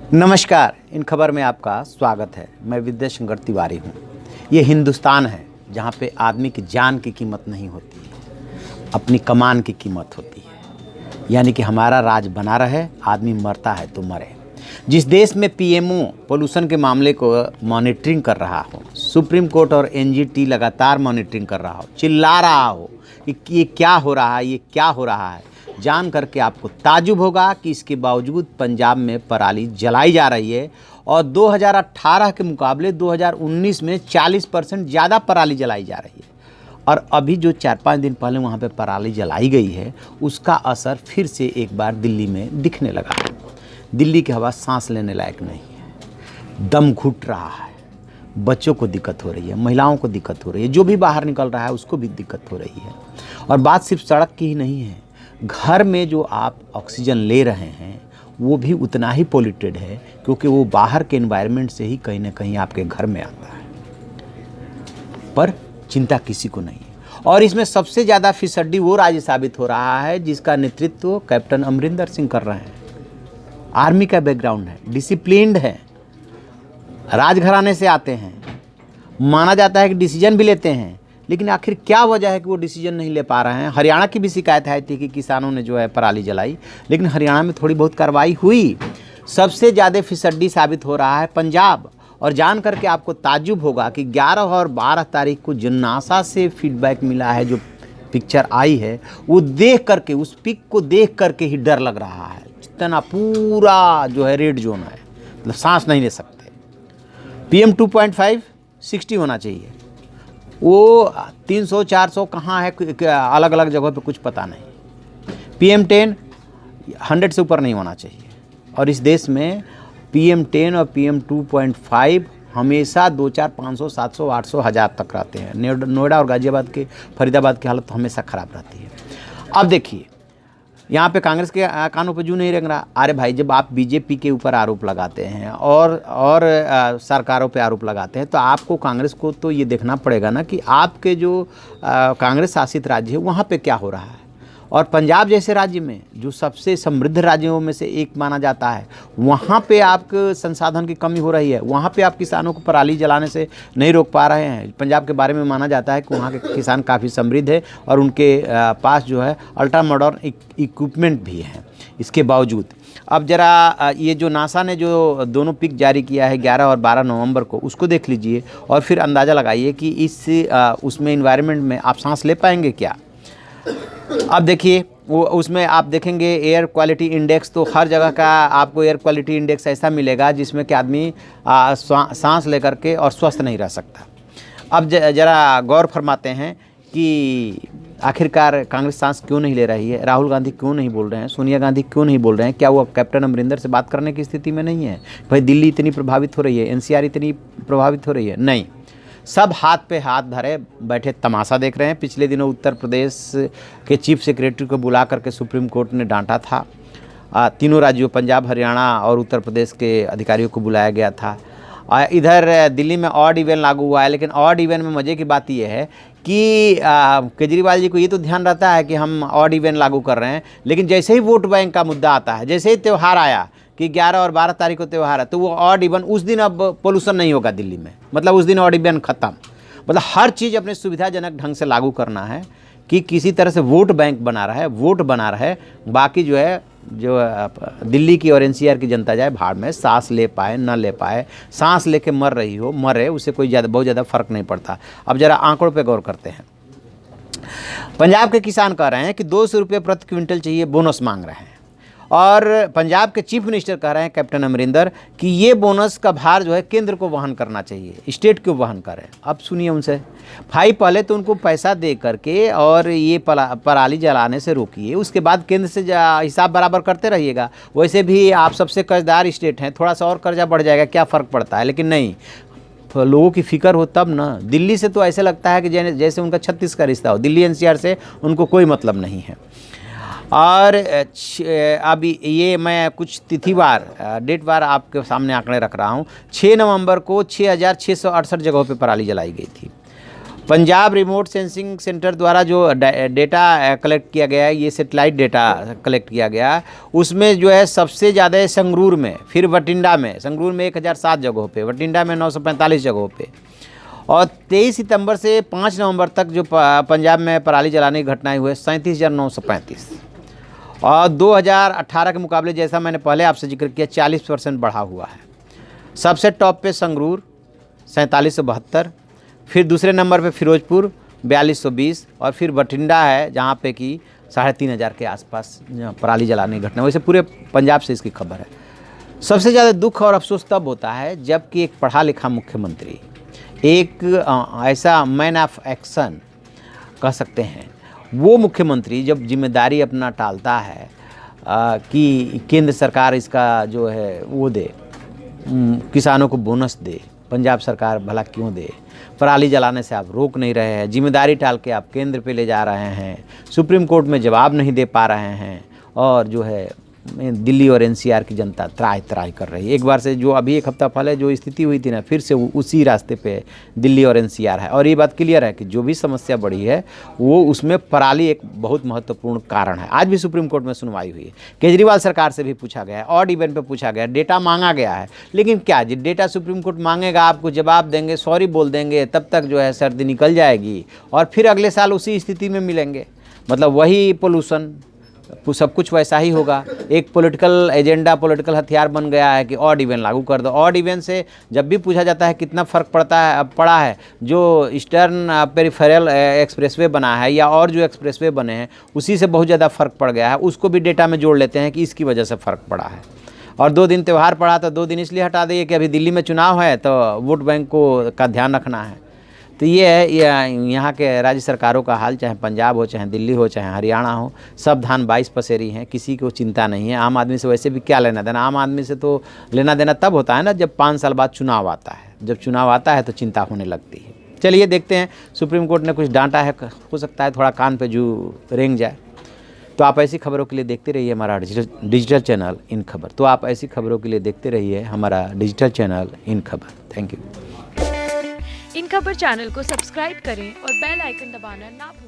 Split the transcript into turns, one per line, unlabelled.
नमस्कार, इन खबर में आपका स्वागत है। मैं विद्या शंकर तिवारी हूँ। ये हिंदुस्तान है जहाँ पे आदमी की जान की कीमत नहीं होती है, अपनी कमान की कीमत होती है। यानी कि हमारा राज बना रहे, आदमी मरता है तो मरे। जिस देश में पीएमओ पोल्यूशन के मामले को मॉनिटरिंग कर रहा हो, सुप्रीम कोर्ट और एनजीटी लगातार मॉनिटरिंग कर रहा हो, चिल्ला रहा हो कि ये क्या हो रहा है, ये क्या हो रहा है, जान करके आपको ताजुब होगा कि इसके बावजूद पंजाब में पराली जलाई जा रही है और 2018 के मुकाबले 2019 में 40% ज़्यादा पराली जलाई जा रही है। और अभी जो 4-5 दिन पहले वहाँ पे पराली जलाई गई है, उसका असर फिर से एक बार दिल्ली में दिखने लगा है। दिल्ली की हवा सांस लेने लायक नहीं है, दम घुट रहा है, बच्चों को दिक्कत हो रही है, महिलाओं को दिक्कत हो रही है, जो भी बाहर निकल रहा है उसको भी दिक्कत हो रही है। और बात सिर्फ सड़क की ही नहीं है, घर में जो आप ऑक्सीजन ले रहे हैं वो भी उतना ही पोल्यूटेड है, क्योंकि वो बाहर के एनवायरनमेंट से ही कहीं ना कहीं आपके घर में आता है। पर चिंता किसी को नहीं है। और इसमें सबसे ज़्यादा फिसड्डी वो राज्य साबित हो रहा है जिसका नेतृत्व कैप्टन अमरिंदर सिंह कर रहे हैं। आर्मी का बैकग्राउंड है, डिसिप्लिन्ड है, राजघराने से आते हैं, माना जाता है कि डिसीजन भी लेते हैं। लेकिन आखिर क्या वजह है कि वो डिसीजन नहीं ले पा रहे हैं? हरियाणा की भी शिकायत आई थी कि किसानों ने जो है पराली जलाई, लेकिन हरियाणा में थोड़ी बहुत कार्रवाई हुई। सबसे ज़्यादा फिसड्डी साबित हो रहा है पंजाब। और जान करके आपको ताज्जुब होगा कि 11 और 12 तारीख को जो नासा से फीडबैक मिला है, जो पिक्चर आई है, वो देख करके, उस पिक को देख करके ही डर लग रहा है। इतना पूरा जो है रेड जोन है, मतलब सांस नहीं ले सकते। PM 2.5 60 होना चाहिए, वो 300-400 कहाँ है, अलग अलग जगहों पे कुछ पता नहीं। PM 10 100 से ऊपर नहीं होना चाहिए। और इस देश में PM 10 और PM 2.5 हमेशा 2-4, 500, 700, 800, 1000 तक रहते हैं। नोएडा और गाजियाबाद के, फरीदाबाद की हालत हमेशा ख़राब रहती है। अब देखिए, यहाँ पे कांग्रेस के कानों पे जू नहीं रंग रहा। अरे भाई, जब आप बीजेपी के ऊपर आरोप लगाते हैं और सरकारों पे आरोप लगाते हैं, तो आपको, कांग्रेस को तो ये देखना पड़ेगा ना कि आपके जो कांग्रेस शासित राज्य है वहाँ पे क्या हो रहा है। और पंजाब जैसे राज्य में, जो सबसे समृद्ध राज्यों में से एक माना जाता है, वहाँ पे आपके संसाधन की कमी हो रही है। वहाँ पे आप किसानों को पराली जलाने से नहीं रोक पा रहे हैं। पंजाब के बारे में माना जाता है कि वहाँ के किसान काफ़ी समृद्ध है और उनके पास जो है अल्ट्रा मॉडर्न इक्विपमेंट भी हैं। इसके बावजूद अब ज़रा ये जो नासा ने जो दोनों पिक जारी किया है 11 और 12 नवंबर को, उसको देख लीजिए और फिर अंदाज़ा लगाइए कि उसमें इन्वायरमेंट में आप सांस ले पाएंगे क्या। अब देखिए, वो उसमें आप देखेंगे एयर क्वालिटी इंडेक्स, तो हर जगह का आपको एयर क्वालिटी इंडेक्स ऐसा मिलेगा जिसमें कि आदमी सांस लेकर के और स्वस्थ नहीं रह सकता। अब ज़रा गौर फरमाते हैं कि आखिरकार कांग्रेस सांस क्यों नहीं ले रही है, राहुल गांधी क्यों नहीं बोल रहे हैं, सोनिया गांधी क्यों नहीं बोल रहे हैं। क्या वो कैप्टन अमरिंदर से बात करने की स्थिति में नहीं है? भाई, दिल्ली इतनी प्रभावित हो रही है, NCR इतनी प्रभावित हो रही है, नहीं। सब हाथ पे हाथ धरे बैठे तमाशा देख रहे हैं। पिछले दिनों उत्तर प्रदेश के चीफ सेक्रेटरी को बुला करके सुप्रीम कोर्ट ने डांटा था। तीनों राज्यों, पंजाब, हरियाणा और उत्तर प्रदेश के अधिकारियों को बुलाया गया था। इधर दिल्ली में ऑड इवन लागू हुआ है, लेकिन ऑड इवन में मज़े की बात यह है कि केजरीवाल जी को ये तो ध्यान रहता है कि हम ऑड इवन लागू कर रहे हैं, लेकिन जैसे ही वोट बैंक का मुद्दा आता है, जैसे ही त्यौहार आया कि 11 और 12 तारीख को त्यौहार है, तो वो ऑड इवन, उस दिन अब पोल्यूशन नहीं होगा दिल्ली में, मतलब उस दिन ऑड इवन ख़त्म। मतलब हर चीज़ अपने सुविधाजनक ढंग से लागू करना है कि किसी तरह से वोट बैंक बना रहा है, वोट बना रहा है। बाकी जो है, जो दिल्ली की और NCR की जनता जाए भाड़ में, सांस ले पाए ना ले पाए, सांस लेके मर रही हो, मरे, उससे कोई बहुत ज़्यादा फर्क नहीं पड़ता। अब ज़रा आंकड़ों पे गौर करते हैं। पंजाब के किसान कह रहे हैं कि 200 रुपये प्रति क्विंटल चाहिए, बोनस मांग रहे हैं। और पंजाब के चीफ मिनिस्टर कह रहे हैं, कैप्टन अमरिंदर, कि ये बोनस का भार जो है केंद्र को वहन करना चाहिए, स्टेट क्यों वहन करे। अब सुनिए उनसे, भाई पहले तो उनको पैसा दे करके और ये पराली जलाने से रोकिए, उसके बाद केंद्र से हिसाब बराबर करते रहिएगा। वैसे भी आप सबसे कर्जदार स्टेट हैं, थोड़ा सा और कर्जा बढ़ जाएगा, क्या फ़र्क पड़ता है। लेकिन नहीं, लोगों की फिक्र हो तब ना। दिल्ली से तो ऐसे लगता है कि जैसे उनका 36 का रिश्ता हो। दिल्ली NCR से उनको कोई मतलब नहीं है। और अभी ये मैं कुछ तिथिवार, डेटवार आपके सामने आंकड़े रख रहा हूँ। 6 नवंबर को 6668 जगहों पे पराली जलाई गई थी। पंजाब रिमोट सेंसिंग सेंटर द्वारा जो डेटा कलेक्ट किया गया है, ये सेटेलाइट डेटा कलेक्ट किया गया है, उसमें जो है सबसे ज़्यादा संगरूर में, फिर बठिंडा में, संगरूर में 1007 जगहों पे, बठिंडा में 945 जगहों पे, और 23 सितंबर से 5 नवंबर तक जो पंजाब में पराली जलाने की घटनाएं हुए 37,935, और 2018 के मुकाबले जैसा मैंने पहले आपसे जिक्र किया 40% बढ़ा हुआ है। सबसे टॉप पे संगरूर 4772, फिर दूसरे नंबर पे फिरोजपुर 4220, और फिर बठिंडा है जहाँ पे कि 3500 के आसपास पराली जलाने की घटना। वैसे पूरे पंजाब से इसकी खबर है। सबसे ज़्यादा दुख और अफसोस तब होता है जबकि एक पढ़ा लिखा मुख्यमंत्री, एक ऐसा मैन ऑफ एक्शन कह सकते हैं, वो मुख्यमंत्री जब जिम्मेदारी अपना टालता है कि केंद्र सरकार इसका जो है वो दे, किसानों को बोनस दे, पंजाब सरकार भला क्यों दे, पराली जलाने से आप रोक नहीं रहे हैं, जिम्मेदारी टाल के आप केंद्र पे ले जा रहे हैं, सुप्रीम कोर्ट में जवाब नहीं दे पा रहे हैं, और जो है दिल्ली और एनसीआर की जनता त्राही त्राही कर रही है। एक बार से जो अभी एक हफ्ता पहले जो स्थिति हुई थी ना, फिर से उसी रास्ते पे दिल्ली और एनसीआर है। और ये बात क्लियर है कि जो भी समस्या बढ़ी है वो उसमें पराली एक बहुत महत्वपूर्ण कारण है। आज भी सुप्रीम कोर्ट में सुनवाई हुई है, केजरीवाल सरकार से भी पूछा गया है, ऑड इवन पे पूछा गया, डेटा मांगा गया है, लेकिन क्या जी डेटा सुप्रीम कोर्ट मांगेगा, आपको जवाब देंगे, सॉरी बोल देंगे, तब तक जो है सर्दी निकल जाएगी और फिर अगले साल उसी स्थिति में मिलेंगे। मतलब वही पोल्यूशन, सब कुछ वैसा ही होगा। एक पॉलिटिकल एजेंडा, पॉलिटिकल हथियार बन गया है कि ऑड इवन लागू कर दो। ऑड इवन से जब भी पूछा जाता है कितना फ़र्क पड़ा है, जो ईस्टर्न पेरिफेरल एक्सप्रेसवे बना है या और जो एक्सप्रेसवे बने हैं उसी से बहुत ज़्यादा फ़र्क पड़ गया है, उसको भी डेटा में जोड़ लेते हैं कि इसकी वजह से फ़र्क पड़ा है। और 2 दिन त्यौहार पड़ा तो 2 दिन इसलिए हटा दिए कि अभी दिल्ली में चुनाव है तो वोट बैंक का ध्यान रखना है। तो ये है यहाँ के राज्य सरकारों का हाल, चाहे पंजाब हो, चाहे दिल्ली हो, चाहे हरियाणा हो, सब धान 22 पसेरी हैं, किसी को चिंता नहीं है। आम आदमी से वैसे भी क्या लेना देना, आम आदमी से तो लेना देना तब होता है ना जब 5 साल बाद चुनाव आता है। जब चुनाव आता है तो चिंता होने लगती है। चलिए देखते हैं, सुप्रीम कोर्ट ने कुछ डांटा है, हो सकता है थोड़ा कान पे जू रेंग जाए। तो आप ऐसी खबरों के लिए देखते रहिए हमारा डिजिटल चैनल इन खबर। तो आप ऐसी खबरों के लिए देखते रहिए हमारा डिजिटल चैनल इन खबर। Thank you.
इन खबर चैनल को सब्सक्राइब करें और बेल आइकन दबाना ना भूलें।